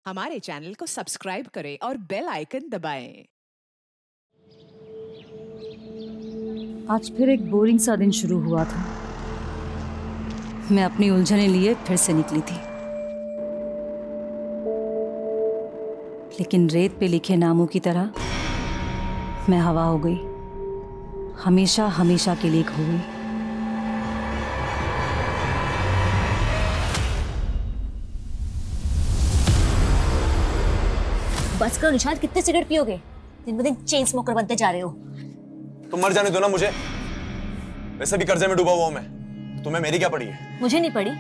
हमारे चैनल को सब्सक्राइब करें और बेल आइकन दबाएं। आज फिर एक बोरिंग सा दिन शुरू हुआ था। मैं अपनी उलझने लिए फिर से निकली थी, लेकिन रेत पे लिखे नामों की तरह मैं हवा हो गई, हमेशा हमेशा के लिए खो गई। बस करो निशांत, कितने सिगरेट पियोगे? दिन ब दिन चेन स्मोकर बनते जा रहे हो। तुम मर जाने दो ना मुझे, वैसे भी कर्जे में डूबा हुआ हूं मैं। तुम्हें मेरी क्या पड़ी है? मुझे नहीं पड़ी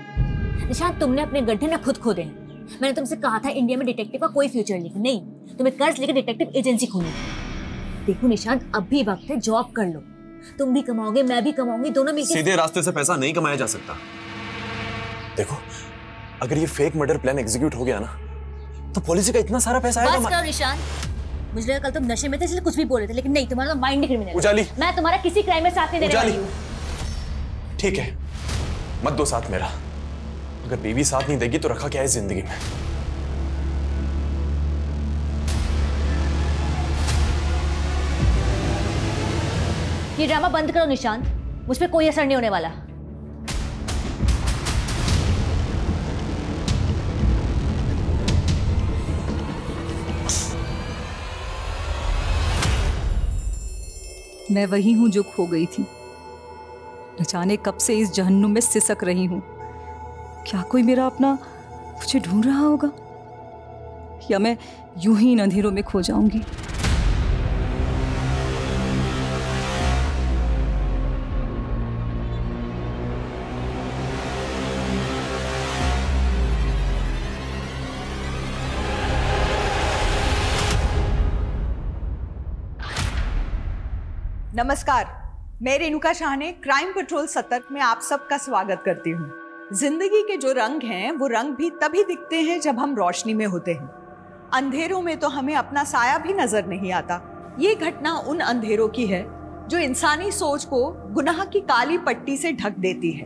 निशांत, तुमने अपने गड्ढे ना खुद खोदे। मैंने तुमसे कहा था इंडिया में डिटेक्टिव का कोई फ्यूचर नहीं, तुम्हें कर्ज लेकर डिटेक्टिव एजेंसी खोलनी थी। देखो निशांत, अब भी वक्त है, जॉब कर लो। तुम भी कमाओगे, मैं भी कमाऊंगी, दोनों मिलकर। सीधे रास्ते से पैसा नहीं कमाया जा सकता। देखो, अगर ये फेक मर्डर प्लान एग्जीक्यूट हो गया ना, तो पॉलिसी का इतना सारा पैसा आएगा। बस करो निशांत, मुझे लगा कल तुम नशे में थे इसलिए कुछ भी बोल रहे थे, लेकिन नहीं, तुम्हारा माइंड क्रिमिनल। उजाली, मैं तुम्हारा किसी क्राइम में साथ नहीं देने वाली हूं। ठीक है, मत दो साथ मेरा। अगर बीवी साथ नहीं देगी तो रखा क्या है जिंदगी में? ये ड्रामा बंद करो निशांत, मुझ पे कोई असर नहीं होने वाला। मैं वही हूं जो खो गई थी। न जाने कब से इस जहन्नुम में सिसक रही हूं। क्या कोई मेरा अपना मुझे ढूंढ रहा होगा, या मैं यूं ही इन अंधेरों में खो जाऊंगी? नमस्कार, मैं रेणुका शाह ने क्राइम पेट्रोल सतर्क में आप सबका स्वागत करती हूँ। जिंदगी के जो रंग हैं वो रंग भी तभी दिखते हैं जब हम रोशनी में होते हैं। अंधेरों में तो हमें अपना साया भी नजर नहीं आता। ये घटना उन अंधेरों की है जो इंसानी सोच को गुनाह की काली पट्टी से ढक देती है।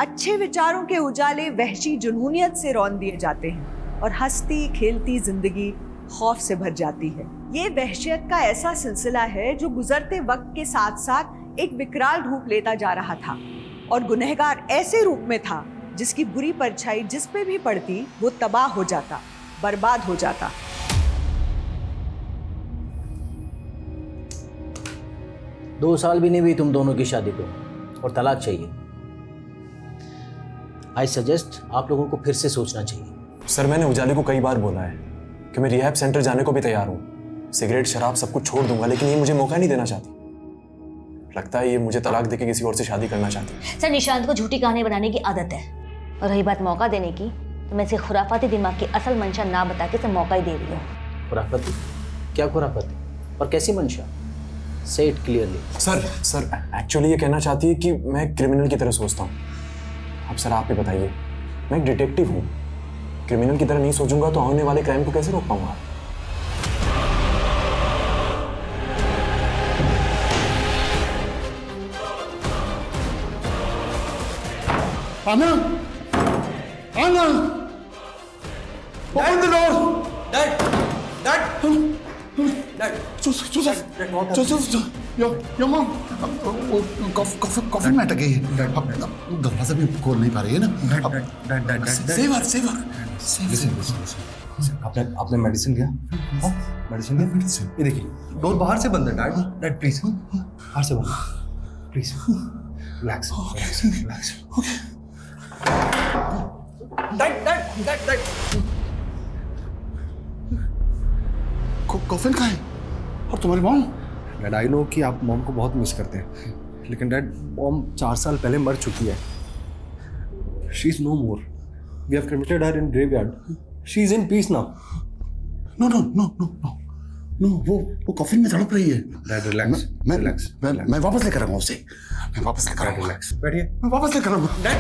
अच्छे विचारों के उजाले वहशी जुनूनियत से रौन दिए जाते हैं और हंसती खेलती जिंदगी खौफ से भर जाती है। ये वहशियत का ऐसा सिलसिला है जो गुजरते वक्त के साथ साथ एक विकराल रूप लेता जा रहा था, और गुनहगार ऐसे रूप में था जिसकी बुरी परछाई जिस पे भी पड़ती वो तबाह हो जाता, बर्बाद हो जाता। दो साल भी नहीं हुई तुम दोनों की शादी को और तलाक चाहिए। आई सजेस्ट आप लोगों को फिर से सोचना चाहिए। सर, मैंने उजाले को कई बार बोला है कि मैं रिहैब सेंटर जाने को भी तैयार हूँ। सिगरेट शराब सब कुछ छोड़ दूंगा, लेकिन ये मुझे मौका नहीं देना चाहती। लगता है ये मुझे तलाक देके किसी और से शादी करना चाहती है। सर, निशांत को झूठी कहानी बनाने की आदत है, और रही बात मौका देने की, तो मैं इसे खुराफाती दिमाग की असल मंशा ना बता के इसे मौका ही दे रही हूँ। खुराफाती? क्या खुराफाती और कैसी मंशा? से इट क्लियरली। सर एक्चुअली ये कहना चाहती है कि मैं क्रिमिनल की तरह सोचता हूँ। अब सर आप ही बताइए, मैं एक डिटेक्टिव हूँ, क्रिमिनल की तरह नहीं सोचूंगा तो होने वाले क्राइम को कैसे रोक पाऊंगा? आना, आना, open the door. Dad, Joseph, your mom. Coffee में अटक गई है। अब दरवाजा भी खोल नहीं पा रही है ना। Save her. आपने मेडिसिन लिया? मेडिसिन ये देखिए, डोर बाहर से बंद है। डैड प्लीज, बाहर से बंद, please relax. Okay. Dad coffin कहाँ है? और तुम्हारी मॉम? डैड, आई नो कि आप मॉम को बहुत मिस करते हैं, लेकिन डैड मॉम 4 साल पहले मर चुकी है। She is no more. We have cremated her in graveyard. She is in peace now. No, वो कॉफिन में तड़प रही है। Dad relax. मैं वापस लेकर आऊंगा उसे। मैं वापस लेकर आऊंगा। रिलैक्स, बैठिए। मैं वापस लेकर आऊंगा। डैड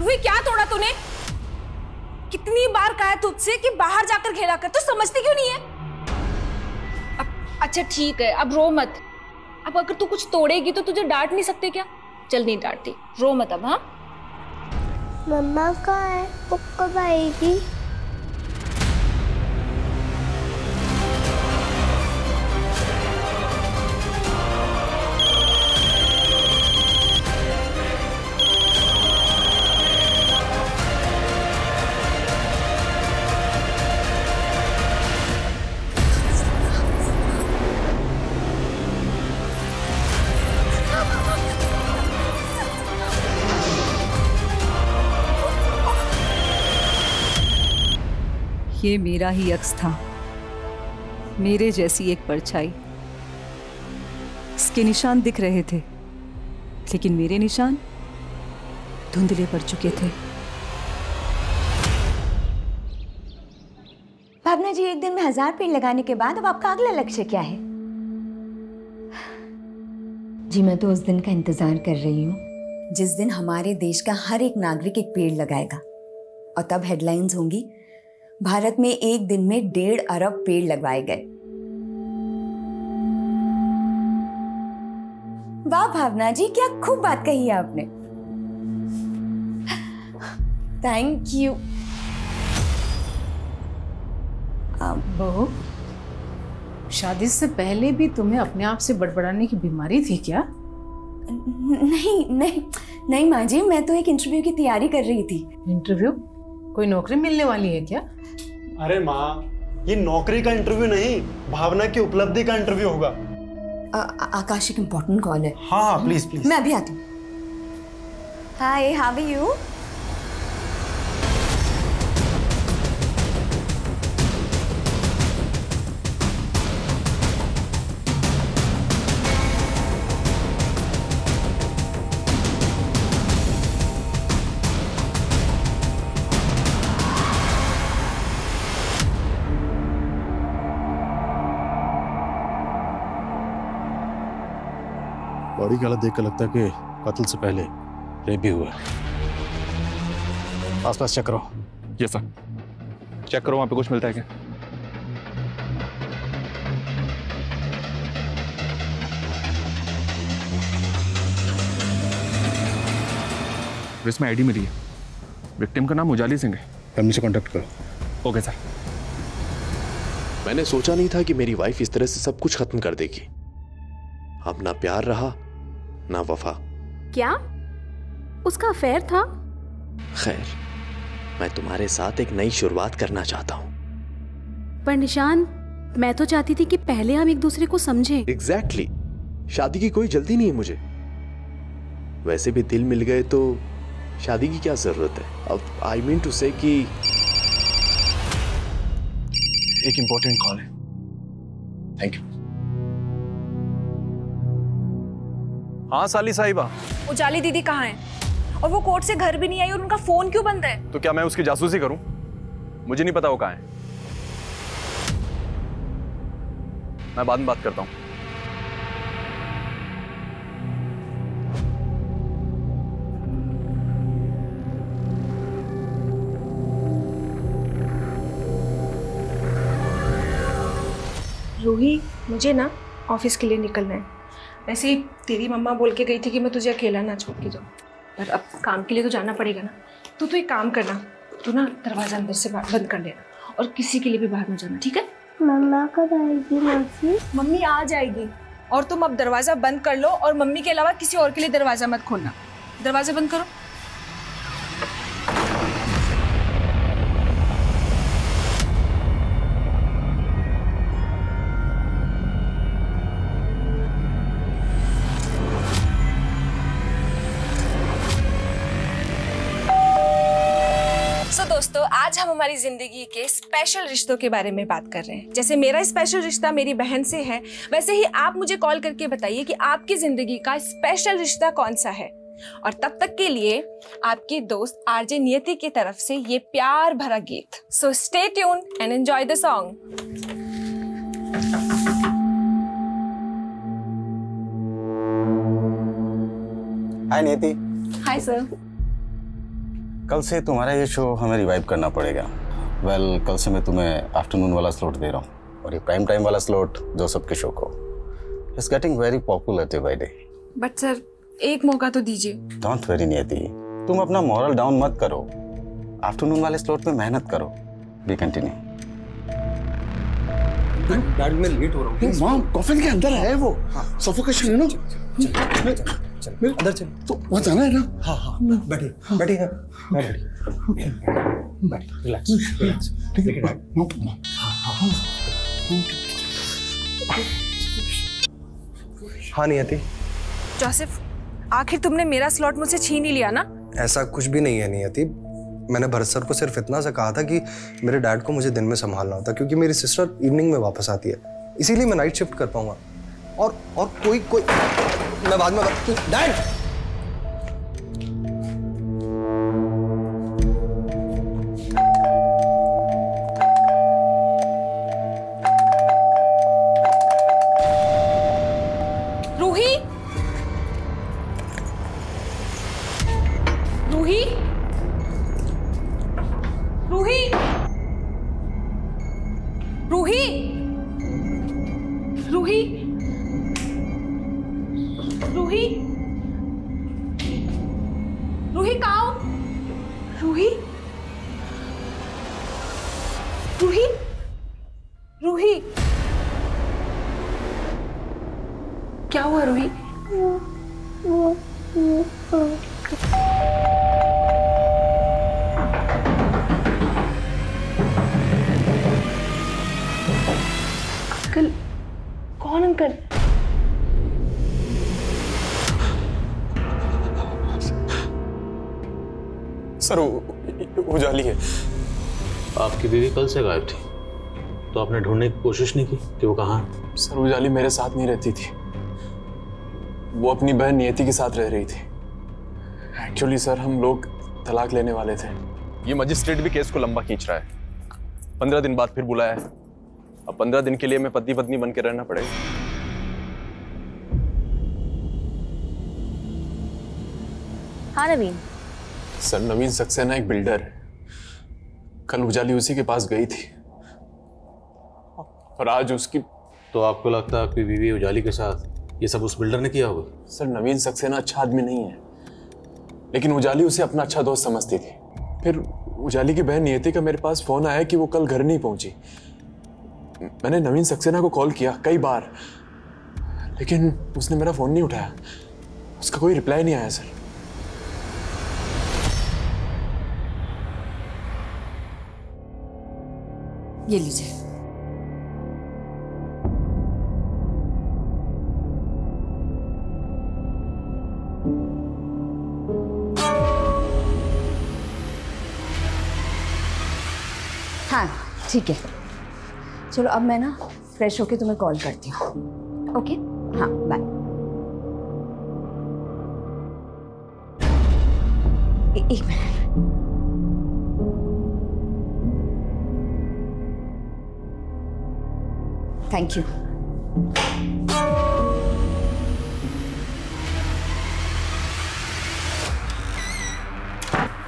रूही, क्या तोड़ा तूने? कितनी बार कहा तुझसे कि बाहर जाकर खेला कर, तो समझती क्यों नहीं है? अच्छा ठीक है, अब रो मत। अब अगर तू कुछ तोड़ेगी तो तुझे डांट नहीं सकते क्या? चल नहीं डांटती, रो मत अब। हाँ मम्मा कहाँ है? वो कब आएगी? ये मेरा ही अक्स था, मेरे जैसी एक परछाई। इसके निशान दिख रहे थे, लेकिन मेरे निशान धुंधले पड़ चुके थे। भावना जी, एक दिन में 1000 पेड़ लगाने के बाद अब आपका अगला लक्ष्य क्या है? जी मैं तो उस दिन का इंतजार कर रही हूँ जिस दिन हमारे देश का हर एक नागरिक एक पेड़ लगाएगा, और तब हेडलाइंस होंगी, भारत में एक दिन में 1.5 अरब पेड़ लगवाए गए। वाह भावना जी, क्या खूब बात कही है आपने। Thank you. बहू, शादी से पहले भी तुम्हें अपने आप से बड़बड़ाने की बीमारी थी क्या? नहीं नहीं नहीं माँ जी, मैं तो एक इंटरव्यू की तैयारी कर रही थी। इंटरव्यू? कोई नौकरी मिलने वाली है क्या? अरे माँ, ये नौकरी का इंटरव्यू नहीं, भावना की उपलब्धि का इंटरव्यू होगा। आकाश, एक इम्पोर्टेंट कॉल है। हाँ प्लीज प्लीज। मैं अभी आती हूँ। हाय, हाउ आर यू? बॉडी की हालत देख कर लगता है कि कत्ल से पहले रेप भी हुआ है। आसपास चेक करो। यस सर, चेक करो, वहां पे कुछ मिलता है क्या? इसमें आईडी मिली है, विक्टिम का नाम उजाली सिंह है। फैमिली से कांटेक्ट करो। Okay sir. मैंने सोचा नहीं था कि मेरी वाइफ इस तरह से सब कुछ खत्म कर देगी। अब ना प्यार रहा ना वफा। क्या उसका अफेयर था? खैर, मैं तुम्हारे साथ एक नई शुरुआत करना चाहता हूँ। पर निशान, मैं तो चाहती थी कि पहले हम एक दूसरे को समझें। एग्जैक्टली। शादी की कोई जल्दी नहीं है मुझे। वैसे भी दिल मिल गए तो शादी की क्या जरूरत है। अब आई मीन टू से कि एक इंपॉर्टेंट कॉल है। Thank you. हाँ साली साहिबा। उजाली दीदी कहाँ है? और वो कोर्ट से घर भी नहीं आई और उनका फोन क्यों बंद है? तो क्या मैं उसकी जासूसी करूं? मुझे नहीं पता वो कहाँ है। मैं बाद में बात करता हूं। रूही, मुझे ना ऑफिस के लिए निकलना है। वैसे ही तेरी मम्मा बोल के गई थी कि मैं तुझे अकेला ना छोड़ के जाऊँ, पर अब काम के लिए तो जाना पड़ेगा ना। तो एक काम करना, तू ना दरवाजा अंदर से बंद कर देना और किसी के लिए भी बाहर ना जाना, ठीक है? मम्मा कब आएगी मौसी? मम्मी आ जाएगी और तुम अब दरवाजा बंद कर लो और मम्मी के अलावा किसी और के लिए दरवाजा मत खोलना। दरवाजा बंद करो। दोस्तों, आज हम हमारी जिंदगी के स्पेशल रिश्तों के बारे में बात कर रहे हैं। जैसे मेरा स्पेशल रिश्ता मेरी बहन से है, वैसे ही आप मुझे कॉल करके बताइए कि आपकी जिंदगी का स्पेशल रिश्ता कौन सा है। और तब तक के लिए आपकी दोस्त आरजे नियति की तरफ से ये प्यार भरा गीत। So stay tune and enjoy the song. Hi Niyati. Hi sir. कल से तुम्हारा ये शो हमें रिवाइव करना पड़ेगा। वेल, कल से मैं तुम्हें आफ्टरनून वाला स्लॉट दे रहा हूँ और ये प्राइम टाइम वाला स्लॉट जो सबके शो को। It's getting very popular day by day. But sir एक मौका तो दीजिए। Don't worry नियति, तुम अपना मॉरल डाउन मत करो। आफ्टरनून वाले स्लॉट में मेहनत करो। We continue. डैड मैं लेट हो रहा हूँ। मॉम कॉफिन के अंदर है वो, सफोकेशन है ना। चल अंदर चल। तो वहाँ जाना है ना। हाँ बैठिए बैठिए मैं रेडी। बैठ रिलैक्स ठीक है। हाँ नियति, जोसेफ, आखिर तुमने मेरा स्लॉट मुझसे छीन ही लिया ना? ऐसा कुछ भी नहीं है नियति। मैंने भरत सर को सिर्फ इतना सा कहा था कि मेरे डैड को मुझे दिन में संभालना होता, क्योंकि मेरी सिस्टर इवनिंग में वापस आती है, इसीलिए मैं नाइट शिफ्ट कर पाऊंगा। और कोई मैं बाद में डैड रूही, रूही, रूही, रूही, रूही, रूही, रूही कहाँ हो? रूही, रूही, रूही, क्या हुआ रूही? अंकल, कौन अंकल? सर उजाली है। आपकी बीवी कल से गायब थी, तो आपने ढूंढने की कोशिश नहीं की कि वो कहाँ है? सर उजाली मेरे साथ नहीं रहती थी, वो अपनी बहन नियति के साथ रह रही थी। एक्चुअली सर हम लोग तलाक लेने वाले थे। ये मजिस्ट्रेट भी केस को लंबा खींच रहा है। 15 दिन बाद फिर बुलाया है। अब 15 दिन के लिए मैं पति पत्नी बन के रहना पड़ेगा। हाँ नवीन। सर नवीन सक्सेना एक बिल्डर है। कल उजाली उसी के पास गई थी और आज उसकी। तो आपको लगता है आपकी बीवी उजाली के साथ ये सब उस बिल्डर ने किया होगा? सर नवीन सक्सेना अच्छा आदमी नहीं है, लेकिन उजाली उसे अपना अच्छा दोस्त समझती थी। फिर उजाली की बहन नियति का मेरे पास फोन आया कि वो कल घर नहीं पहुंची। मैंने नवीन सक्सेना को कॉल किया कई बार, लेकिन उसने मेरा फोन नहीं उठाया। उसका कोई रिप्लाई नहीं आया सर। ये लीजिए। हाँ ठीक है, चलो अब मैं ना फ्रेश होके तुम्हें कॉल करती हूँ। ओके हाँ बाय। एक मिनट। Thank you.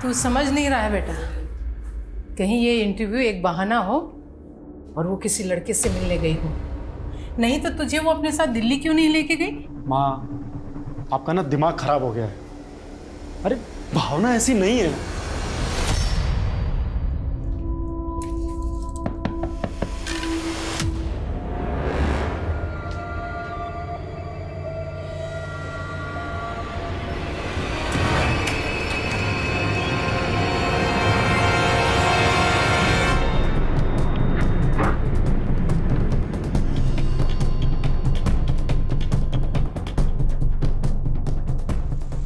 तू समझ नहीं रहा है बेटा, कहीं ये इंटरव्यू एक बहाना हो और वो किसी लड़के से मिलने गई हो। नहीं तो तुझे वो अपने साथ दिल्ली क्यों नहीं लेके गई? माँ, आपका ना दिमाग खराब हो गया है। अरे भावना ऐसी नहीं है।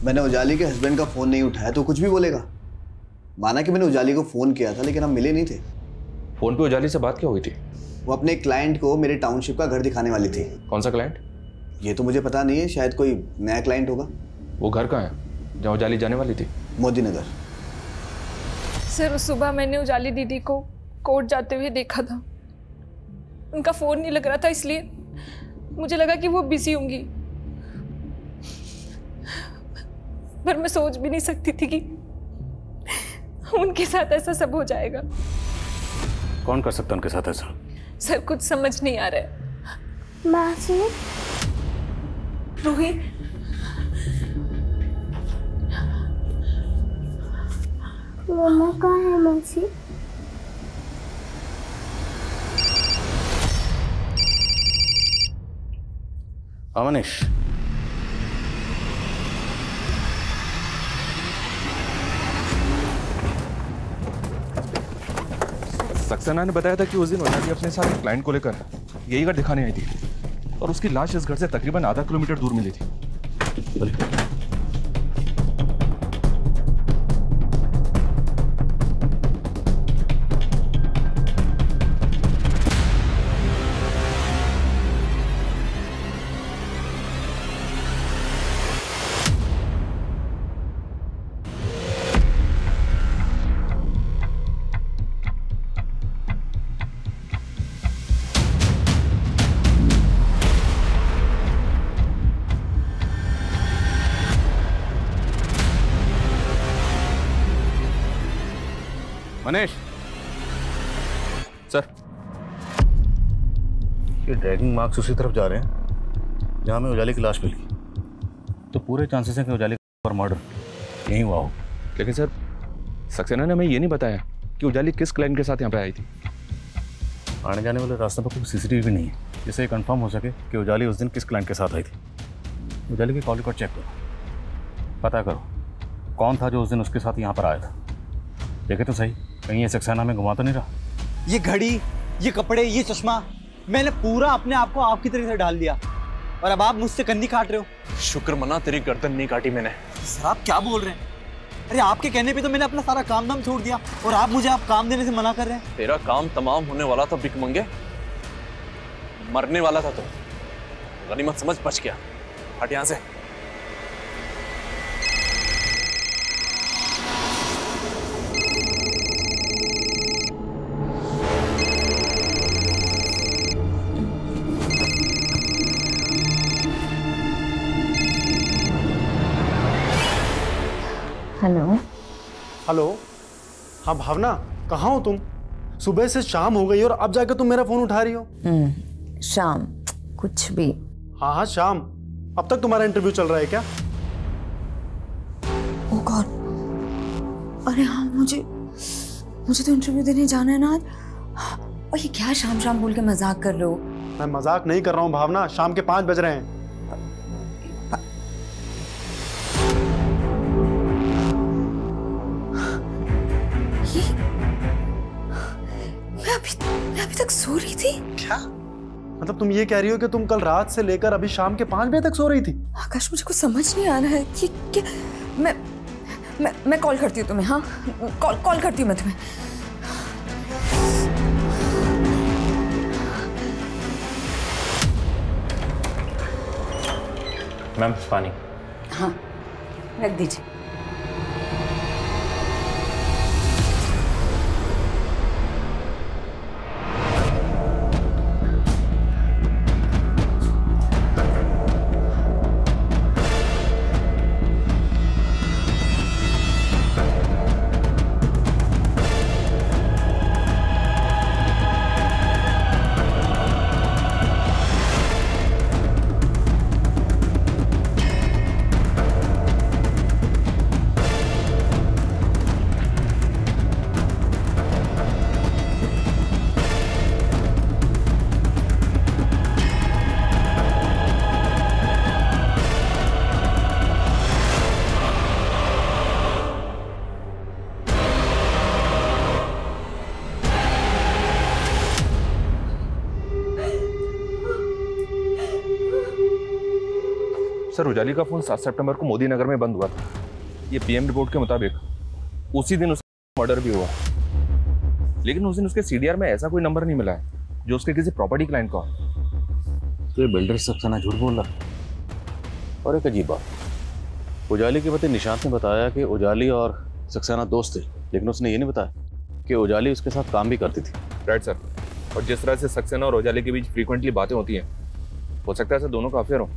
मैंने उजाली के हस्बैंड का फोन नहीं उठाया तो कुछ भी बोलेगा। माना कि मैंने उजाली को फोन किया था, लेकिन हम मिले नहीं थे। फोन पे उजाली से बात क्या हुई थी? वो अपने क्लाइंट को मेरे टाउनशिप का घर दिखाने वाली थी। कौन सा क्लाइंट? ये तो मुझे पता नहीं है, शायद कोई नया क्लाइंट होगा। वो घर कहाँ है जहाँ उजाली जाने वाली थी? मोदी नगर। सर सुबह मैंने उजाली दीदी को कोर्ट जाते हुए देखा था। उनका फोन नहीं लग रहा था, इसलिए मुझे लगा कि वो बिजी होंगी, पर मैं सोच भी नहीं सकती थी कि उनके साथ ऐसा सब हो जाएगा। कौन कर सकता उनके साथ ऐसा? सर कुछ समझ नहीं आ रहा है। मासी रूही, मम्मा कहाँ है मौसी? मनीष, सक्सेना ने बताया था कि उस दिन ओजाली अपने साथ एक क्लाइंट को लेकर यही घर दिखाने आई थी और उसकी लाश इस घर से तकरीबन आधा किलोमीटर दूर मिली थी। मनीष, सर, ये ड्रैगिंग मार्क्स उसी तरफ जा रहे हैं जहां में उजाली की लाश मिली, तो पूरे चांसेस हैं कि उजाली पर मर्डर यहीं हुआ हो। लेकिन सर, सक्सेना ने हमें ये नहीं बताया कि उजाली किस क्लाइंट के साथ यहाँ पे आई थी। आने जाने वाले रास्ते पर कोई सीसीटीवी नहीं है जिससे ये कंफर्म हो सके कि उजाली उस दिन किस क्लाइंट के साथ आई थी। उजाली की कॉल रिकॉर्ड चेक करो, पता करो कौन था जो उस दिन उसके साथ यहाँ पर आया था। देखे तो सही, कहीं ये सक्सेना में घुमा तो नहीं रहा। ये घड़ी, ये कपड़े, ये चश्मा, मैंने पूरा अपने आप को आपकी तरह से डाल दिया और अब आप मुझसे कन्नी काट रहे हो। शुक्र मना तेरी गर्दन नहीं काटी मैंने। सर आप क्या बोल रहे हैं? अरे आपके कहने पे तो मैंने अपना सारा काम धाम छोड़ दिया और आप मुझे काम देने से मना कर रहे हैं। तेरा काम तमाम होने वाला था भिख मंगे, मरने वाला था तो गनीमत समझ बच गया। हट यहाँ से। हेलो। हेलो, हाँ भावना, कहाँ हो तुम? सुबह से शाम हो गई और अब जाकर तुम मेरा फोन उठा रही हो। शाम कुछ भी। हाँ हाँ शाम। अब तक तुम्हारा इंटरव्यू चल रहा है क्या? ओह गॉड, अरे हाँ, मुझे तो इंटरव्यू देने जाना है ना आज। और ये क्या शाम शाम बोल के मजाक कर रहे हो? मैं मजाक नहीं कर रहा हूँ भावना, शाम के 5 बज रहे हैं। मैं अभी तक सो रही थी। क्या मतलब तुम ये कह रही हो कि तुम कल रात से लेकर अभी शाम के 5 बजे तक सो रही थी? आकाश, मुझे कुछ समझ नहीं आ रहा है कि क्या। मैं कॉल करती हूँ तुम्हें। हाँ, कॉल करती हूँ मैं तुम्हें। मैम पानी। हाँ रख दीजिए। सर, उजाली का फोन 7 सितंबर को मोदी नगर में बंद हुआ था। ये पीएम रिपोर्ट के मुताबिक उसी दिन उसका मर्डर भी हुआ, लेकिन उस दिन उसके सीडीआर में ऐसा कोई नंबर नहीं मिला है जो उसके किसी प्रॉपर्टी क्लाइंट का हो। तो ये बिल्डर सक्सेना झूठ बोल रहा। और एक अजीब बात, उजाली के पति निशांत ने बताया कि उजाली और सक्सेना दोस्त थे, लेकिन उसने ये नहीं बताया कि उजाली उसके साथ काम भी करती थी। Right sir. और जिस तरह से सक्सेना और उजाली के बीच फ्रीक्वेंटली बातें होती हैं, हो सकता है सर दोनों का अफेयर हो,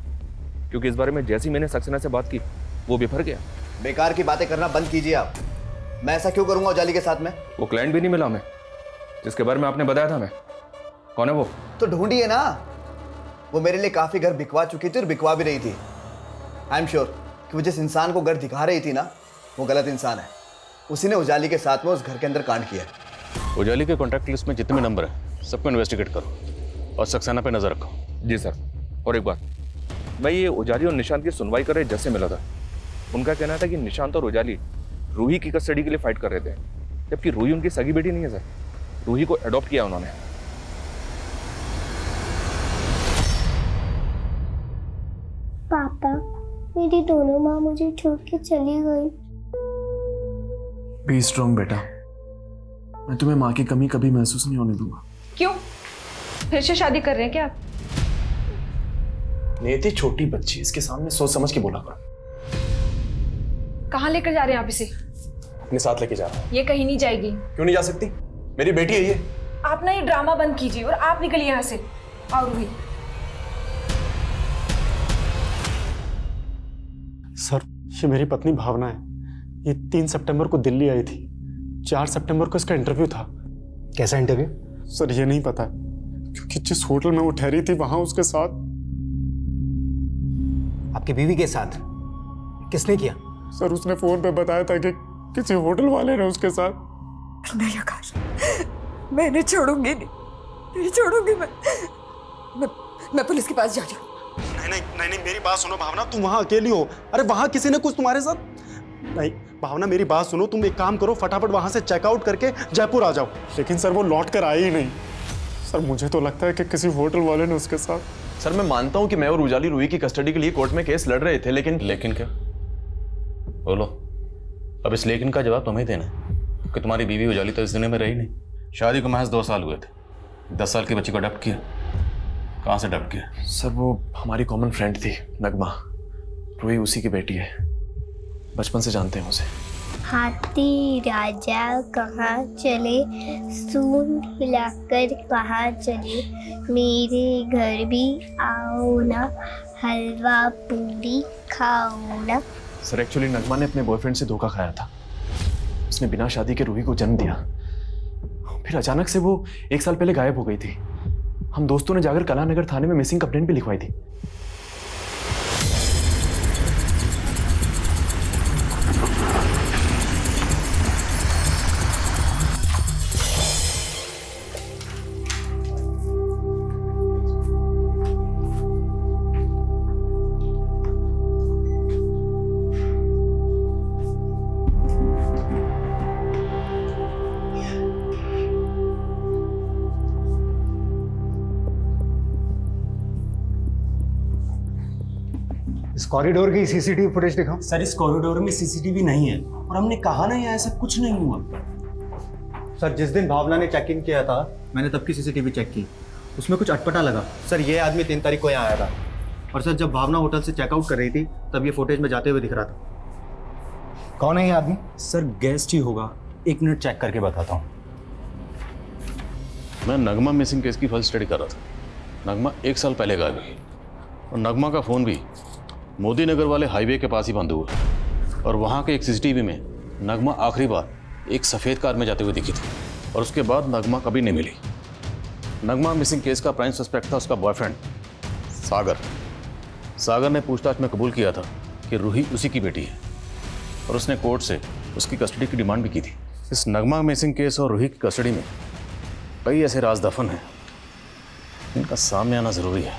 क्योंकि इस बारे में जैसी मैंने सक्सेना से बात की वो बिफर गया। बेकार की बातें करना बंद कीजिए आप। मैं ऐसा क्यों करूंगा उजाली के साथ में? वो क्लाइंट भी नहीं मिला हमें जिसके बारे में आपने बताया था। मैं कौन है वो? तो ढूंढिए ना। वो मेरे लिए काफी घर बिकवा चुकी थी और बिकवा भी रही थी। आई एम श्योर कि वो जिस इंसान को घर दिखा रही थी ना, वो गलत इंसान है। उसी ने उजाली के साथ में उस घर के अंदर कांड किया है। उजाली के कॉन्टैक्ट लिस्ट में जितने भी नंबर हैं सबको इन्वेस्टिगेट करो और सक्सेना पे नजर रखो। जी सर। और एक बात, मैं ये उजाली और निशांत की सुनवाई कर रहे जैसे मिला था, उनका कहना था कि निशांत और उजाली रूही की कस्टडी के लिए फाइट कर रहे थे, जबकि रूही उनकी सगी बेटी नहीं है सर। रूही को अडॉप्ट किया उन्होंने। पापा, मेरी दोनों माँ मुझे छोड़ के चली गई। बी स्ट्रॉन्ग बेटा, मैं तुम्हें माँ की कमी कभी महसूस नहीं होने दूंगा। क्यों? फिर से शादी कर रहे हैं क्या आप? नियति छोटी बच्ची, इसके सामने सोच समझ के बोला करो। कहाँ लेकर जा रहे हैं आप इसे? अपने साथ लेके जा रहा हूँ। ये कहीं नहीं जाएगी। क्यों नहीं जा सकती? मेरी बेटी है ये। आप ना ये ड्रामा बंद कीजिए और आप निकलिए यहाँ से। और भी सर, ये मेरी पत्नी भावना है। ये 3 सितंबर को दिल्ली आई थी। 4 सितंबर को इसका इंटरव्यू था। कैसा इंटरव्यू? सर ये नहीं पता, क्योंकि जिस होटल में वो ठहरी थी वहां उसके साथ। आपकी बीवी के साथ? किसने किया? सर उसने फोन पे बताया था कि किसी होटल वाले ने उसके साथ। नहीं आकाश, मैं नहीं छोड़ूंगी, नहीं छोड़ूंगी मैं पुलिस के पास जा रही हूँ। नहीं, मेरी बात सुनो भावना, तुम वहां अकेली हो। अरे वहां किसी ने कुछ तुम्हारे साथ। नहीं भावना, मेरी बात सुनो, तुम एक काम करो, फटाफट वहां से चेकआउट करके जयपुर आ जाओ। लेकिन सर वो लौट कर आई ही नहीं। सर मुझे तो लगता है कि किसी होटल वाले ने उसके साथ। सर मैं मानता हूं कि मैं और उजाली रूही की कस्टडी के लिए कोर्ट में केस लड़ रहे थे, लेकिन क्या? बोलो। अब इस लेकिन का जवाब तुम्हें देना है कि तुम्हारी बीवी उजाली तो इस दुनिया में रही नहीं। शादी को महज 2 साल हुए थे। 10 साल की बच्ची को अडॉप्ट किया। कहाँ से अडॉप्ट किया? सर वो हमारी कॉमन फ्रेंड थी, नगमा। रूही उसी की बेटी है, बचपन से जानते हैं उसे। हाथी राजा कहाँ चले, सूंड हिलाकर कहाँ चले, मेरे घर भी आओ ना, हलवा पूरी खाओ ना। सर एक्चुअली नगमा ने अपने बॉयफ्रेंड से धोखा खाया था। उसने बिना शादी के रूही को जन्म दिया, फिर अचानक से वो 1 साल पहले गायब हो गई थी। हम दोस्तों ने जाकर कलानगर थाने में मिसिंग कंप्लेंट भी लिखवाई थी। कॉरिडोर की सीसीटीवी फुटेज दिखाओ। सर इस कॉरिडोर में सीसीटीवी नहीं है और हमने कहा ना यहाँ ऐसा कुछ नहीं हुआ। सर जिस दिन भावना ने चेक इन किया था मैंने तब की सीसीटीवी चेक की, उसमें कुछ अटपटा लगा। सर ये आदमी 3 तारीख को यहाँ आया था और सर जब भावना होटल से चेकआउट कर रही थी तब ये फुटेज में जाते हुए दिख रहा था। कौन है ये आदमी? सर गेस्ट ही होगा, 1 मिनट चेक करके बताता हूँ। मैं नगमा मिसिंग केस की फुल स्टडी कर रहा था। नगमा 1 साल पहले गायब हुई और नगमा का फ़ोन भी मोदी नगर वाले हाईवे के पास ही बंद हुआ और वहाँ के एक सीसीटीवी में नगमा आखिरी बार एक सफ़ेद कार में जाते हुए दिखी थी और उसके बाद नगमा कभी नहीं मिली। नगमा मिसिंग केस का प्राइम सस्पेक्ट था उसका बॉयफ्रेंड सागर। सागर ने पूछताछ में कबूल किया था कि रूही उसी की बेटी है और उसने कोर्ट से उसकी कस्टडी की डिमांड भी की थी। इस नगमा मिसिंग केस और रूही की कस्टडी में कई ऐसे राज दफन हैं, इनका सामने आना ज़रूरी है।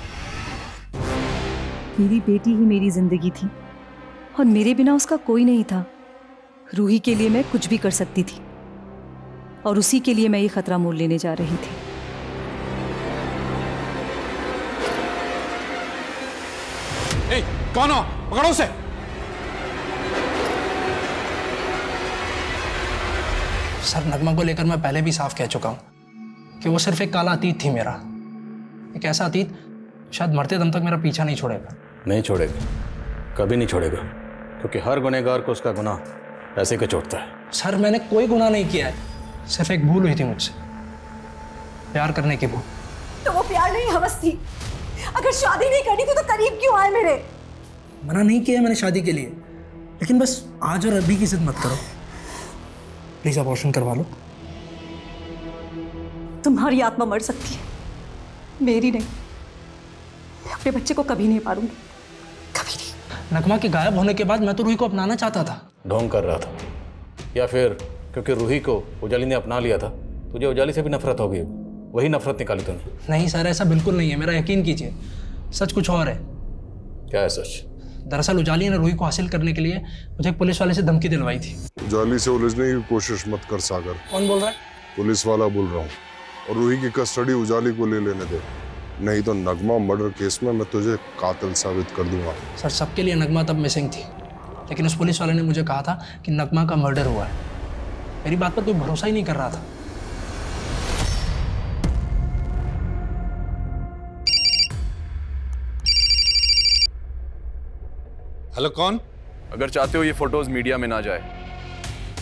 मेरी बेटी ही मेरी जिंदगी थी और मेरे बिना उसका कोई नहीं था। रूही के लिए मैं कुछ भी कर सकती थी और उसी के लिए मैं ये खतरा मोल लेने जा रही थी। ए, कौन हो? पकड़ो उसे। सर नगमा को लेकर मैं पहले भी साफ कह चुका हूं कि वो सिर्फ एक काला अतीत थी मेरा, एक ऐसा अतीत शायद मरते दम तक मेरा पीछा नहीं छोड़ेगा। नहीं छोड़ेगा, कभी नहीं छोड़ेगा, क्योंकि हर गुनहगार को उसका गुनाह ऐसे के चोटता है। सर मैंने कोई गुनाह नहीं किया है, सिर्फ एक भूल हुई थी मुझसे, प्यार करने की भूल। तो वो प्यार नहीं हवस थी। अगर शादी नहीं करनी थी तो करीब क्यों आए मेरे? मना नहीं किया मैंने शादी के लिए, लेकिन बस आज और अभी की जिद मत करो। प्लीज अबॉर्शन करवा लो। तुम्हारी आत्मा मर सकती है, मेरी नहीं। मैं अपने बच्चे को कभी नहीं पालूंगी, कभी नहीं। नगमा के गायब होने के बाद मैं तो रूही को अपनाना चाहता था। ढोंग कर रहा था, या फिर क्योंकि रूही को उजाली ने अपना लिया था तुझे उजाली से भी नफरत हो गई, वही नफरत निकाली तूने? नहीं सर, ऐसा बिल्कुल नहीं है, मेरा यकीन कीजिए। सच कुछ और है। क्या है सच? दरअसल उजाली ने रूही को हासिल करने के लिए मुझे एक पुलिस वाले से धमकी दिलवाई थी। उजाली से उलझने की कोशिश मत कर सागर। कौन बोल रहा है? पुलिस वाला बोल रहा हूँ। और रूही की कस्टडी उजाली को ले लेने दे, नहीं तो नगमा मर्डर केस में मैं तुझे कातिल साबित कर दूंगा। सर सबके लिए नगमा तब मिसिंग थी, लेकिन उस पुलिस वाले ने मुझे कहा था कि नगमा का मर्डर हुआ है। मेरी बात पर कोई भरोसा ही नहीं कर रहा था। हेलो, कौन? अगर चाहते हो ये फोटोज मीडिया में ना जाए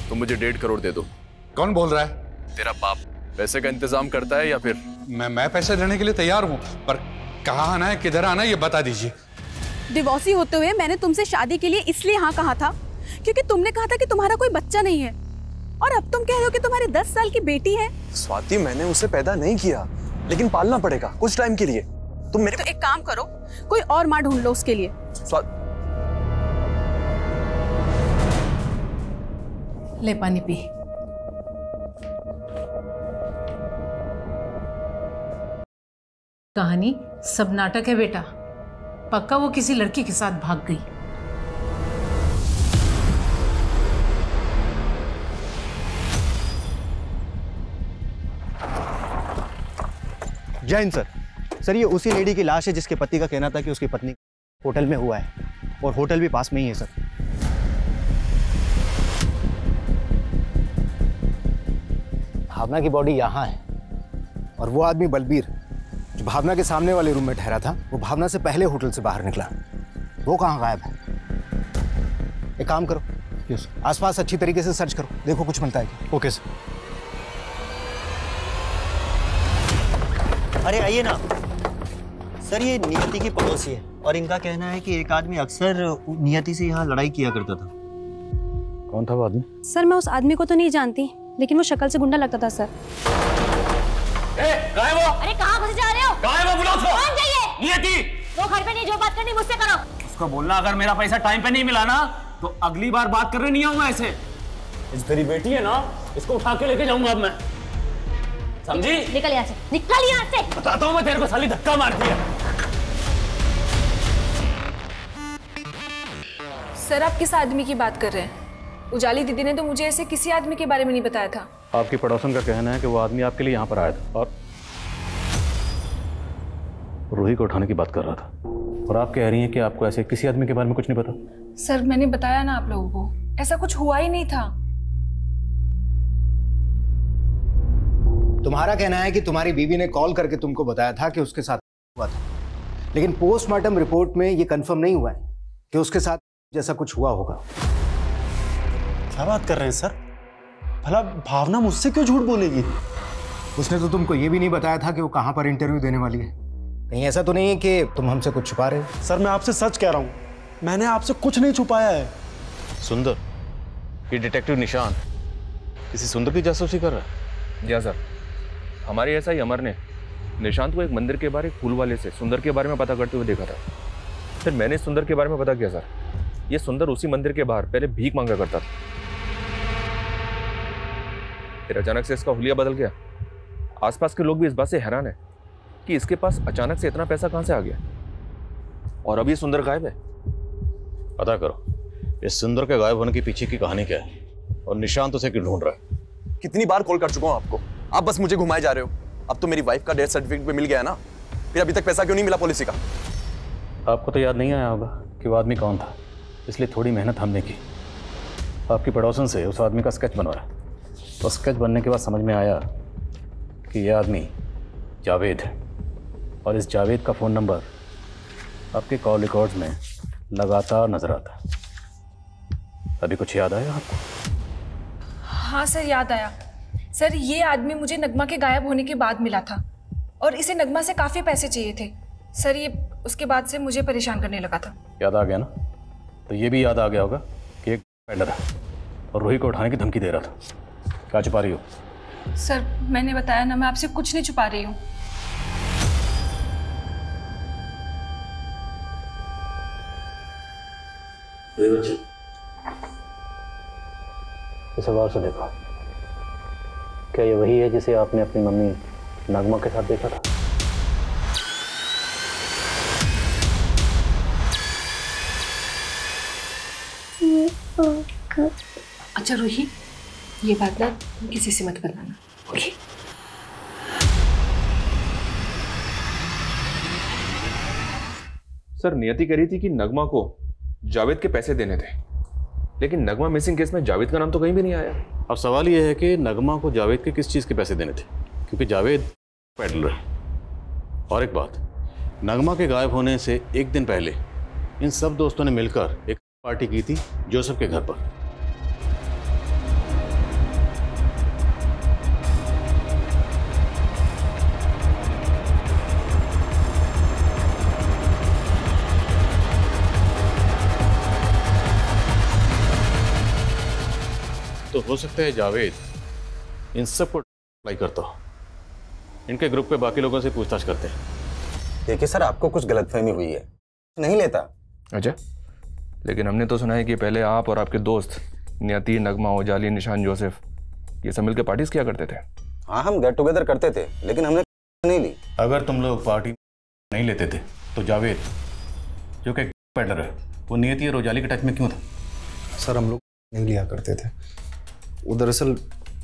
तो मुझे 1.5 करोड़ दे दो। कौन बोल रहा है? तेरा बाप। पैसे का इंतजाम करता है या फिर? मैं पैसे देने के लिए तैयार हूँ, पर कहाँ आना है, किधर आना है, ये बता दीजिए। डिवोर्सी होते हुए मैंने तुमसे शादी के लिए इसलिए हाँ कहा था क्योंकि तुमने कहा था कि तुम्हारा कोई बच्चा नहीं है, और अब तुम कह रहे हो कि तुम्हारी 10 साल की बेटी है। स्वाति, मैंने उसे पैदा नहीं किया, लेकिन पालना पड़ेगा कुछ टाइम के लिए। तुम मेरे तो एक काम करो, कोई और माँ ढूंढ लो उसके लिए। ले पानी पी। कहानी सब नाटक है बेटा, पक्का वो किसी लड़की के साथ भाग गई। जैन सर, ये उसी लेडी की लाश है जिसके पति का कहना था कि उसकी पत्नी होटल में हुआ है, और होटल भी पास में ही है सर। भावना की बॉडी यहाँ है, और वो आदमी बलबीर जो भावना के सामने वाले रूम में ठहरा था, वो भावना से पहले होटल से बाहर निकला। वो कहाँ गायब है? एक काम करो, आसपास अच्छी तरीके से सर्च करो, देखो कुछ मिलता है क्या। Okay sir. अरे आइए ना सर, ये नियति की पड़ोसी है, और इनका कहना है कि एक आदमी अक्सर नियति से यहाँ लड़ाई किया करता था। कौन था वो आदमी? सर मैं उस आदमी को तो नहीं जानती, लेकिन वो शक्ल से गुंडा लगता था सर। कहाँ है वो? अरे कहाँ घुस जा रहे हो? कहाँ है वो? बुलाओ उसको। कौन चाहिए? नियति। वो घर पे नहीं, जो बात करनी मुझसे करो। उसको बोलना अगर मेरा पैसा टाइम पे नहीं मिला ना तो अगली बार बात करने नहीं आऊंगा ऐसे। इस तेरी बेटी है ना, इसको उठा के लेके जाऊंगा अब मैं, समझी? निकल यहाँ से, निकल यहाँ से। बताता हूँ मैं तेरे को, साली धक्का मारती है। सर आप किस आदमी की बात कर रहे हैं? उजाली दीदी ने तो मुझे ऐसे किसी आदमी के बारे में नहीं बताया था। आपकी पड़ोसन का कहना है कि वो आदमी आपके लिए यहाँ पर आया था और रूही को उठाने की बात कर रहा था, और आप कह रही हैं कि आपको ऐसे किसी आदमी के बारे में कुछ नहीं पता। सर मैंने बताया ना आप लोगों को, ऐसा कुछ हुआ ही नहीं था। तुम्हारा कहना है कि तुम्हारी बीवी ने कॉल करके तुमको बताया था कि उसके साथ हुआ था, लेकिन पोस्टमार्टम रिपोर्ट में ये कंफर्म नहीं हुआ है कि उसके साथ जैसा कुछ हुआ होगा। क्या बात कर रहे हैं सर? भला भावना मुझसे क्यों झूठ बोलेगी? उसने तो तुमको ये भी नहीं बताया था कि वो कहाँ पर इंटरव्यू देने वाली है। कहीं ऐसा तो नहीं है कि तुम हमसे कुछ छुपा रहे हो? सर मैं आपसे सच कह रहा हूँ, मैंने आपसे कुछ नहीं छुपाया है। सुंदर, ये डिटेक्टिव निशान किसी सुंदर की जासूसी कर रहा है? जी सर, हमारे ऐसा ही अमर ने निशांत को एक मंदिर के बाहर एक फूल वाले से सुंदर के बारे में पता करते हुए देखा था। फिर मैंने सुंदर के बारे में पता किया सर, ये सुंदर उसी मंदिर के बाहर पहले भीख मांगा करता था। फिर अचानक से इसका हुलिया बदल गया। आसपास के लोग भी इस बात से हैरान है कि इसके पास अचानक से इतना पैसा कहां से आ गया, और अब ये सुंदर गायब है। पता करो इस सुंदर के गायब होने के पीछे की कहानी क्या है, और निशांत उसे क्यों ढूंढ रहा है। कितनी बार कॉल कर चुका हूं आपको, आप बस मुझे घुमाए जा रहे हो। अब तो मेरी वाइफ का डेथ सर्टिफिकेट भी मिल गया ना, फिर अभी तक पैसा क्यों नहीं मिला पॉलिसी का? आपको तो याद नहीं आया होगा कि वो आदमी कौन था, इसलिए थोड़ी मेहनत हमने की। आपकी पड़ोसन से उस आदमी का स्केच बनवाया, तो स्केच बनने के बाद समझ में आया कि यह आदमी जावेद है, और इस जावेद का फ़ोन नंबर आपके कॉल रिकॉर्ड्स में लगातार नजर आता है। अभी कुछ याद आया आपको? हाँ सर याद आया। सर ये आदमी मुझे नगमा के गायब होने के बाद मिला था, और इसे नगमा से काफ़ी पैसे चाहिए थे। सर ये उसके बाद से मुझे परेशान करने लगा था। याद आ गया ना? तो ये भी याद आ गया होगा कि एक पेंडर है और रूही को उठाने की धमकी दे रहा था। क्या छुपा रही हो? सर मैंने बताया ना, मैं आपसे कुछ नहीं छुपा रही हूँ। बच्चे इसे गौर से देखो। क्या ये वही है जिसे आपने अपनी मम्मी नगमा के साथ देखा था? अच्छा रूही, ये बात ना तुम किसी से मत बताना, ओके? सर नियति कह रही थी कि नगमा को जावेद के पैसे देने थे, लेकिन नगमा मिसिंग केस में जावेद का नाम तो कहीं भी नहीं आया। अब सवाल यह है कि नगमा को जावेद के किस चीज़ के पैसे देने थे, क्योंकि जावेद पेडलर है। और एक बात, नगमा के गायब होने से एक दिन पहले इन सब दोस्तों ने मिलकर एक पार्टी की थी जोसेफ के घर पर। तो हो सकता है जावेद इन सब को अप्लाई करता हो। इनके ग्रुप के बाकी लोगों से पूछताछ करते हैं। देखिए सर, आपको कुछ गलतफहमी हुई है, नहीं लेता। अच्छा, लेकिन हमने तो सुना है कि पहले आप और आपके दोस्त नियति, नगमा, उजाली, निशान, जोसेफ ये सब मिलकर पार्टीज किया करते थे। हाँ, हम गेट टुगेदर करते थे, लेकिन हमने नहीं ली। अगर तुम लोग पार्टी नहीं लेते थे तो जावेद जो कि पेडलर है वो नियति और उजाली के टच में क्यों था? सर हम लोग नहीं लिया करते थे। वो दरअसल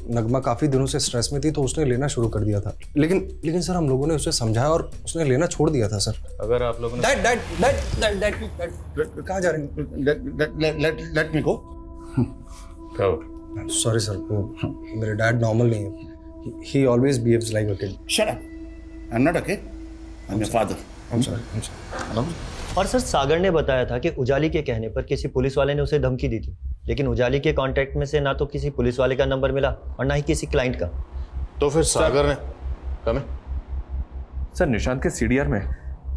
नगमा काफ़ी दिनों से स्ट्रेस में थी तो उसने लेना शुरू कर दिया था, लेकिन सर हम लोगों ने उसे समझाया और उसने लेना छोड़ दिया था सर। अगर आप लोगों ने कहाँ जा रहे हैं? लेट मी गो। सॉरी सर, मेरे डैड नॉर्मल नहीं है। ही always behaves like a kid. Shut up, I am not a kid, I am your father. I am sorry. और सर सागर ने बताया था कि उजाली के कहने पर किसी पुलिस वाले ने उसे धमकी दी थी, लेकिन उजाली के कांटेक्ट में से ना तो किसी पुलिस वाले का नंबर मिला और ना ही किसी क्लाइंट का। तो फिर सागर ने कम है? सर निशांत के सीडीआर में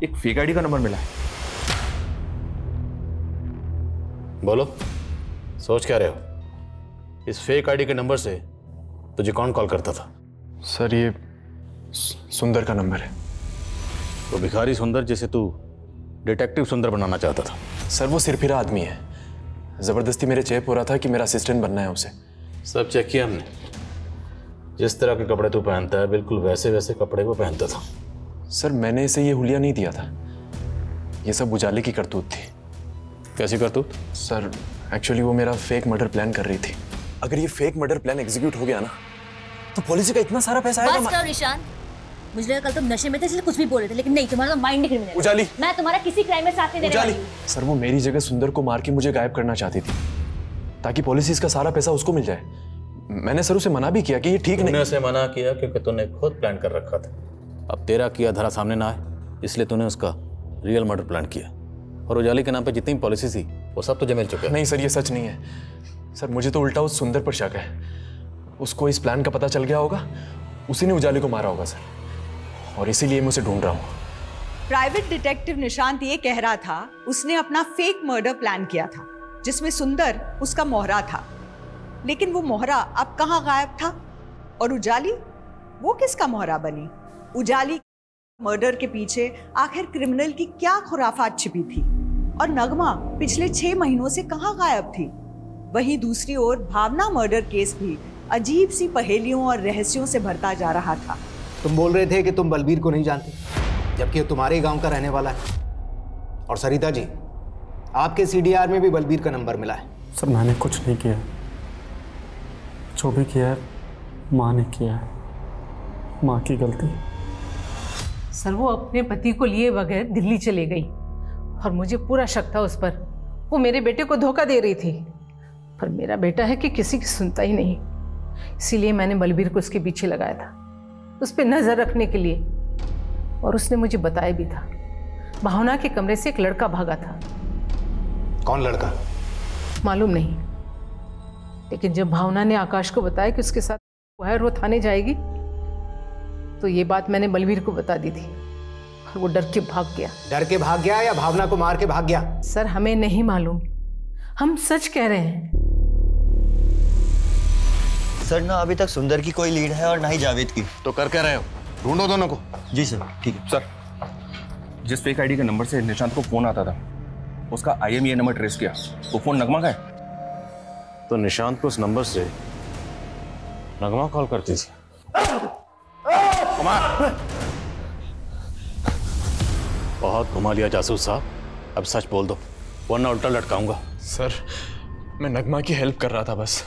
एक फेक आईडी का नंबर मिला है। बोलो, सोच क्या रहे हो? इस फेक आईडी के नंबर से तुझे कौन कॉल करता था? सर ये सुंदर का नंबर है। तो भिखारी सुंदर जिसे तू डिटेक्टिव सुंदर बनाना चाहता था? सर वो सिरफिरा आदमी है, जबरदस्ती मेरे चेप हो रहा था कि मेरा असिस्टेंट बनना है उसे। सब चेक किया हमने। जिस तरह के कपड़े तू पहनता है बिल्कुल वैसे वैसे कपड़े वो पहनता था। सर मैंने इसे ये हुलिया नहीं दिया था, ये सब उजाले की करतूत थी। कैसी करतूत? सर एक्चुअली वो मेरा फेक मर्डर प्लान कर रही थी। अगर ये फेक मर्डर प्लान एग्जीक्यूट हो गया ना तो पॉलिसी का इतना सारा पैसा आएगा। बस करो निशान, मुझे लगा कल तुम नशे में थे इसलिए कुछ भी बोल रहे थे, लेकिन नहीं, तुम्हारा तो माइंड ही क्रिमिनल है। उजाली, मैं तुम्हारा किसी क्राइम में साथ नहीं देने वाली। सर वो मेरी जगह सुंदर को मार के मुझे गायब करना चाहती थी ताकि पॉलिसीज का सारा पैसा उसको मिल जाए। मैंने सर उसे मना भी किया कि ये ठीक नहीं। उसे मना किया क्योंकि तूने खुद प्लान कर रखा था। अब तेरा किया धरा सामने ना आए इसलिए तूने उसका रियल मर्डर प्लान किया, और उजाली के नाम पे जितनी पॉलिसी थी वो सब तुझे मिल चुका है। नहीं सर ये सच नहीं है। सर मुझे तो उल्टा उस सुंदर पर शक है। उसको इस प्लान का पता चल गया होगा, उसी ने उजाली को मारा होगा सर, और इसीलिए मैं उसे ढूंढ रहा हूँ। प्राइवेट डिटेक्टिव निशांत ये कह रहा था उसने अपना फेक मर्डर प्लान किया था जिसमें सुंदर उसका मोहरा था, लेकिन वो मोहरा अब कहाँ गायब था? और उजाली, वो किसका मोहरा बनी? उजाली मर्डर के पीछे आखिर क्रिमिनल की क्या खुराफात छिपी थी? और नगमा पिछले 6 महीनों से कहाँ गायब थी? वहीं दूसरी ओर भावना मर्डर केस भी अजीब सी पहेलियों और रहस्यों से भरता जा रहा था। तुम बोल रहे थे कि तुम बलबीर को नहीं जानते, जबकि वो तुम्हारे गांव का रहने वाला है। और सरिता जी, आपके सीडीआर में भी बलबीर का नंबर मिला है। सर मैंने कुछ नहीं किया, जो भी किया है माँ ने किया है, माँ की गलती। सर वो अपने पति को लिए बगैर दिल्ली चली गई और मुझे पूरा शक था उस पर। वो मेरे बेटे को धोखा दे रही थी, पर मेरा बेटा है कि किसी की सुनता ही नहीं। इसीलिए मैंने बलबीर को उसके पीछे लगाया था, उस पर नजर रखने के लिए। और उसने मुझे बताया भी था, भावना के कमरे से एक लड़का भागा था। कौन लड़का? मालूम नहीं, लेकिन जब भावना ने आकाश को बताया कि उसके साथ वो थाने जाएगी तो ये बात मैंने बलबीर को बता दी थी, और वो डर के भाग गया। डर के भाग गया या भावना को मार के भाग गया? सर हमें नहीं मालूम, हम सच कह रहे हैं। सर ना अभी तक सुंदर की कोई लीड है और ना ही जावेद की। तो कर क्या रहे हो? ढूंढो दोनों को। जी सर, ठीक है। सर जिस फेक आईडी के नंबर से निशांत को फोन आता था उसका IMEI नंबर ट्रेस किया, वो फोन नगमा का है। तो निशांत को उस नंबर से नगमा कॉल करती थी। बहुत घुमा लिया जासूस साहब, अब सच बोल दो वरना उल्टा लटकाऊंगा। सर मैं नगमा की हेल्प कर रहा था बस।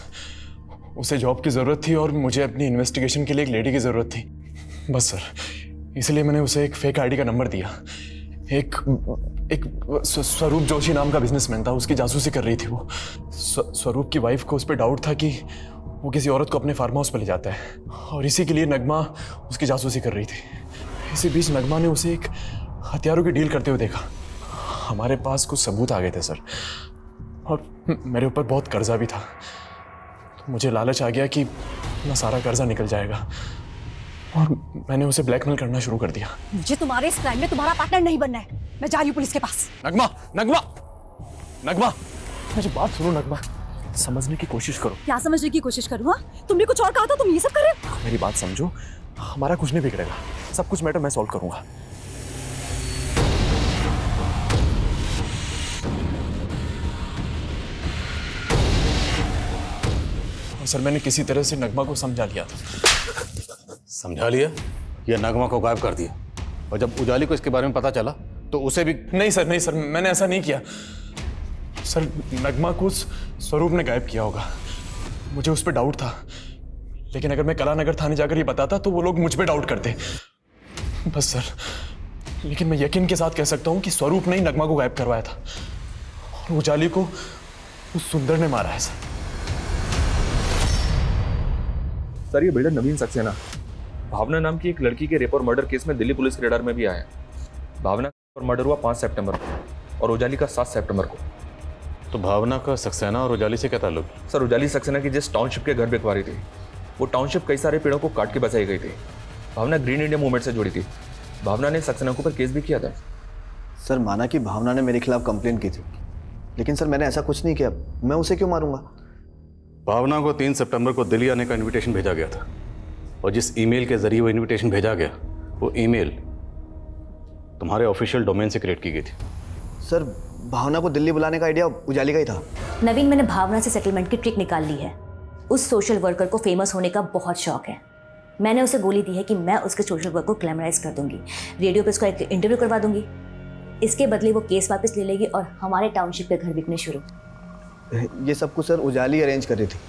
उसे जॉब की ज़रूरत थी और मुझे अपनी इन्वेस्टिगेशन के लिए एक लेडी की ज़रूरत थी बस सर, इसलिए मैंने उसे एक फेक आईडी का नंबर दिया। एक स्वरूप जोशी नाम का बिजनेसमैन था, उसकी जासूसी कर रही थी वो। स्वरूप की वाइफ को उस पर डाउट था कि वो किसी औरत को अपने फार्म हाउस पर ले जाता है और इसी के लिए नगमा उसकी जासूसी कर रही थी। इसी बीच नगमा ने उसे एक हथियारों की डील करते हुए देखा। हमारे पास कुछ सबूत आ गए थे सर, और मेरे ऊपर बहुत कर्जा भी था, तो मुझे लालच आ गया कि मेरा सारा कर्जा निकल जाएगा और मैंने उसे ब्लैकमेल करना शुरू कर दिया। मुझे तुम्हारे इस क्राइम में तुम्हारा पार्टनर नहीं बनना है। मैं जा रही हूँ पुलिस के पास। नगमा नगमा नगमा मुझे बात सुनो। नगमा समझने की कोशिश करो। क्या समझने की कोशिश करूँ? हाँ, तुमने कुछ और कहा था, तुम ये सब कर रहे हो। मेरी बात समझो, हमारा कुछ नहीं बिगड़ेगा, सब कुछ मैटर मैं सॉल्व करूंगा। और सर मैंने किसी तरह से नगमा को समझा लिया था। समझा लिया या नगमा को गायब कर दिया? और जब उजाली को इसके बारे में पता चला तो उसे भी? नहीं सर मैंने ऐसा नहीं किया सर। नगमा को स्वरूप ने गायब किया होगा, मुझे उस पर डाउट था, लेकिन अगर मैं कलानगर थाने जाकर ये बताता तो वो लोग मुझ पे डाउट करते बस सर। लेकिन मैं यकीन के साथ कह सकता हूँ कि स्वरूप ने ही नगमा को गायब करवाया था और उजाली को उस सुंदर ने मारा है सर। ये बिल्डर नवीन सक्सेना भावना नाम की एक लड़की के रेप और मर्डर केस में दिल्ली पुलिस के रेडार में भी आया। भावना का मर्डर हुआ 5 सितंबर को और उजाली का 7 सितंबर को। तो भावना का सक्सेना और उजाली से क्या ताल्लुक? सर उजाली सक्सेना की जिस टाउनशिप के घर बिकवा रही थी, वो टाउनशिप कई सारे पेड़ों को काट के बचाई गई थी। भावना ग्रीन इंडिया मूवमेंट से जुड़ी थी। भावना ने सक्सेना के ऊपर केस भी किया था। सर माना कि भावना ने मेरे खिलाफ कंप्लेन की थी, लेकिन सर मैंने ऐसा कुछ नहीं किया, मैं उसे क्यों मारूंगा? भावना को 3 सितंबर को दिल्ली आने का इनविटेशन भेजा गया था और जिस ईमेल के जरिए वो इनविटेशन भेजा गया, वो ईमेल तुम्हारे ऑफिशियल डोमेन से क्रिएट की गई थी। सर भावना को दिल्ली बुलाने का आइडिया उजाली का ही था। नवीन, मैंने भावना से सेटलमेंट की ट्रिक निकाल ली है। उस सोशल वर्कर को फेमस होने का बहुत शौक है। मैंने उसे गोली दी है कि मैं उसके सोशल वर्क को ग्लैमराइज कर दूंगी, रेडियो पे उसका एक इंटरव्यू करवा दूंगी। इसके बदले वो केस वापस ले लेगी और हमारे टाउनशिप पे घर बिकने शुरू। ये सब कुछ सर उजाली अरेंज कर रही थी,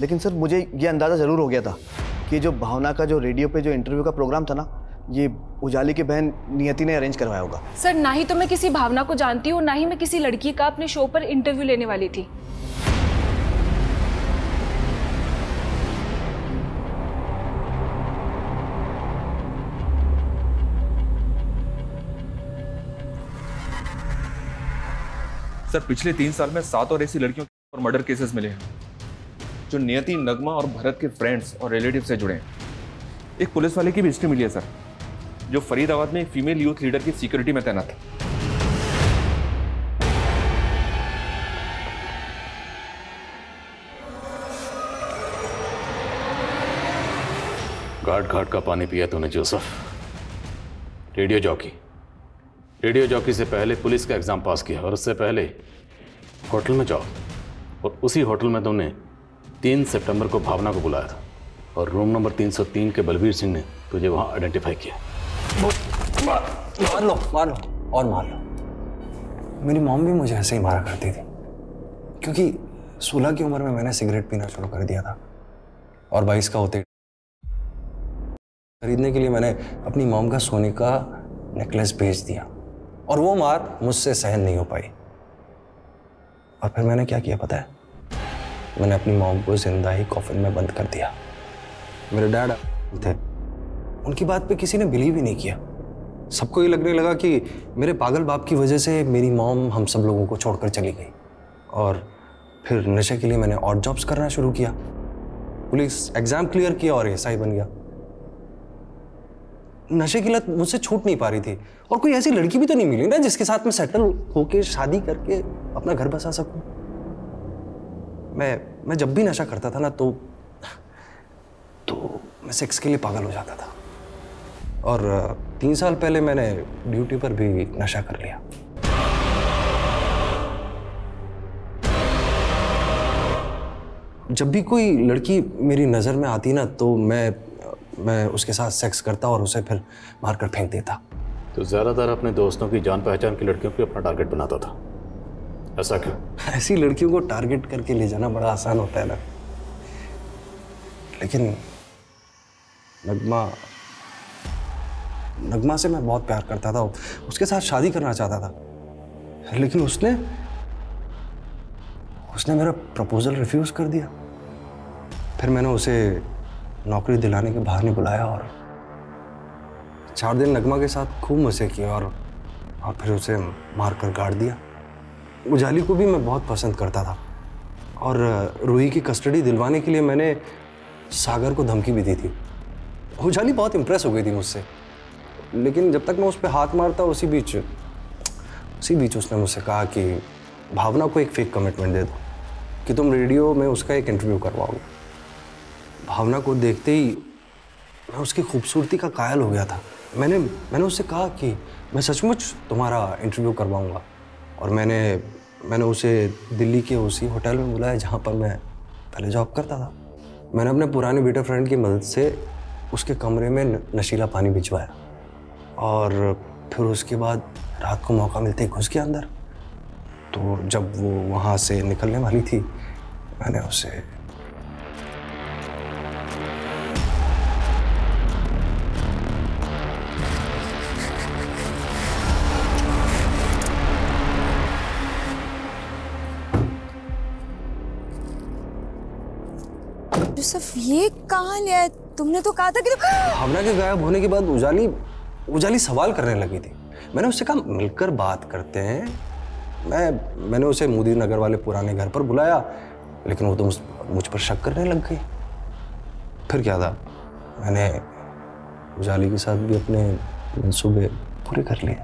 लेकिन सर मुझे ये अंदाज़ा ज़रूर हो गया था कि जो भावना का जो रेडियो पे जो इंटरव्यू का प्रोग्राम था ना, ये उजाली की बहन नियति ने अरेंज करवाया होगा। सर ना ही तो मैं किसी भावना को जानती हूँ, ना ही मैं किसी लड़की का अपने शो पर इंटरव्यू लेने वाली थी। सर पिछले 3 साल में 7 और ऐसी लड़कियों और मर्डर केसेस मिले हैं जो नियति, नगमा और भरत के फ्रेंड्स और रिलेटिव से जुड़े हैं। एक पुलिस वाले की भी हिस्ट्री मिली है सर, जो फरीदाबाद में एक फीमेल यूथ लीडर की सिक्योरिटी में तैनात है। घाट घाट का पानी पिया तूने जोसेफ। रेडियो जॉकी से पहले पुलिस का एग्जाम पास किया और उससे पहले होटल में जॉब, और उसी होटल में तुमने 3 सितंबर को भावना को बुलाया था और रूम नंबर 303 के बलबीर सिंह ने तुझे वहां आइडेंटिफाई किया। मार लो और मार लो। मेरी मॉम भी मुझे ऐसे ही मारा करती थी, क्योंकि 16 की उम्र में मैंने सिगरेट पीना शुरू कर दिया था और 22 का होते खरीदने के लिए मैंने अपनी मॉम का सोने का नेकलेस बेच दिया और वो मार मुझसे सहन नहीं हो पाई। और फिर मैंने क्या किया पता है? मैंने अपनी मॉम को जिंदा ही कॉफिन में बंद कर दिया। मेरे डैड थे, उनकी बात पे किसी ने बिलीव ही नहीं किया। सबको ये लगने लगा कि मेरे पागल बाप की वजह से मेरी मॉम हम सब लोगों को छोड़कर चली गई। और फिर नशे के लिए मैंने ऑड जॉब्स करना शुरू किया, पुलिस एग्जाम क्लियर किया और एसआई बन गया। नशे की लत मुझसे छूट नहीं पा रही थी और कोई ऐसी लड़की भी तो नहीं मिली ना जिसके साथ मैं सेटल होके शादी करके अपना घर बसा सकूं। मैं जब भी नशा करता था ना तो मैं सेक्स के लिए पागल हो जाता था। और 3 साल पहले मैंने ड्यूटी पर भी नशा कर लिया। जब भी कोई लड़की मेरी नज़र में आती ना तो मैं उसके साथ सेक्स करता और उसे फिर मारकर फेंक देता। तो ज़्यादातर अपने दोस्तों की जान पहचान की लड़कियों को अपना टारगेट बनाता था, ऐसा क्यों? ऐसी लड़कियों को टारगेट करके ले जाना बड़ा आसान होता है ना, लेकिन नगमा से मैं बहुत प्यार करता था, उसके साथ शादी करना चाहता था, लेकिन उसने मेरा प्रपोजल रिफ्यूज कर दिया। फिर मैंने उसे नौकरी दिलाने के बहाने बुलाया और 4 दिन नगमा के साथ खूब मजे किए और फिर उसे मारकर गाड़ दिया। उजाली को भी मैं बहुत पसंद करता था और रूही की कस्टडी दिलवाने के लिए मैंने सागर को धमकी भी दी थी। उजाली बहुत इंप्रेस हो गई थी मुझसे, लेकिन जब तक मैं उस पर हाथ मारता उसी बीच उसने मुझसे कहा कि भावना को एक फेक कमिटमेंट दे दो कि तुम रेडियो में उसका एक इंटरव्यू करवाओगे। भावना को देखते ही मैं उसकी खूबसूरती का कायल हो गया था। मैंने उससे कहा कि मैं सचमुच तुम्हारा इंटरव्यू करवाऊंगा और मैंने उसे दिल्ली के उसी होटल में बुलाया जहाँ पर मैं पहले जॉब करता था। मैंने अपने पुराने बेटे फ्रेंड की मदद से उसके कमरे में नशीला पानी भिजवाया और फिर उसके बाद रात को मौका मिलते ही घुस गया अंदर। तो जब वो वहाँ से निकलने वाली थी मैंने उसे यूसुफ ये कहाँ ले आए? तुमने तो कहा था कि भावना के गायब होने के बाद उजाली सवाल करने लगी थी। मैंने उससे कहा मिलकर बात करते हैं। मैंने उसे मोदी नगर वाले पुराने घर पर बुलाया, लेकिन वो तो मुझ पर शक करने लग गई। फिर क्या था, मैंने उजाली के साथ भी अपने मंसूबे पूरे कर लिए।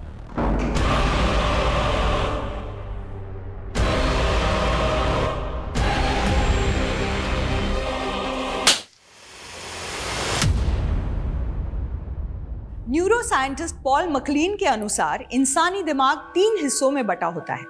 न्यूरो साइंटिस्ट पॉल मकलीन के अनुसार इंसानी दिमाग 3 हिस्सों में बटा होता है।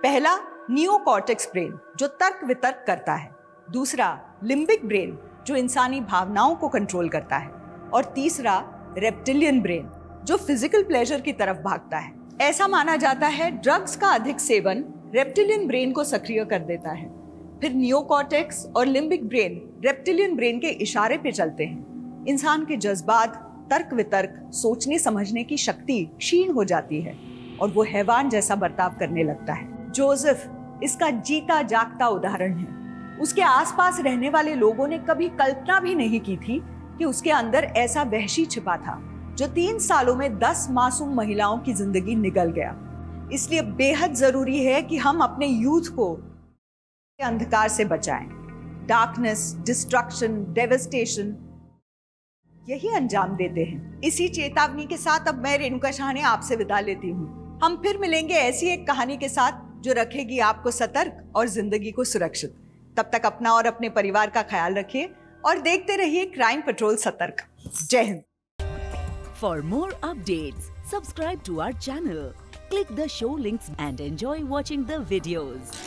पहला नियोकॉर्टेक्स ब्रेन जो तर्क वितर्क करता है, दूसरा लिम्बिक ब्रेन जो इंसानी भावनाओं को कंट्रोल करता है और तीसरा रेप्टिलियन ब्रेन जो फिजिकल प्लेजर की तरफ भागता है। ऐसा माना जाता है ड्रग्स का अधिक सेवन रेप्टिलियन ब्रेन को सक्रिय कर देता है। फिर नियोकॉर्टेक्स और लिम्बिक ब्रेन रेप्टिलियन ब्रेन के इशारे पे चलते हैं। इंसान के जज्बात, तर्क वितर्क, सोचने समझने की शक्ति क्षीण हो जाती है और वो हैवान जैसा बर्ताव करने लगता है। जोसेफ इसका जीता जागता उदाहरण है। उसके आसपास रहने वाले लोगों ने कभी कल्पना भी नहीं की थी कि उसके अंदर ऐसा वहशी छिपा था जो 3 सालों में 10 मासूम महिलाओं की जिंदगी निगल गया। इसलिए बेहद जरूरी है कि हम अपने यूथ को अंधकार से बचाएं। डार्कनेस, डिस्ट्रक्शन, डेवस्टेशन यही अंजाम देते हैं। इसी चेतावनी के साथ अब मैं रेणुका शाह ने आपसे विदा लेती हूँ। हम फिर मिलेंगे ऐसी एक कहानी के साथ जो रखेगी आपको सतर्क और जिंदगी को सुरक्षित। तब तक अपना और अपने परिवार का ख्याल रखिए और देखते रहिए क्राइम पेट्रोल सतर्क। जय Hind. For more updates, subscribe to our channel, click the show links and enjoy watching the videos.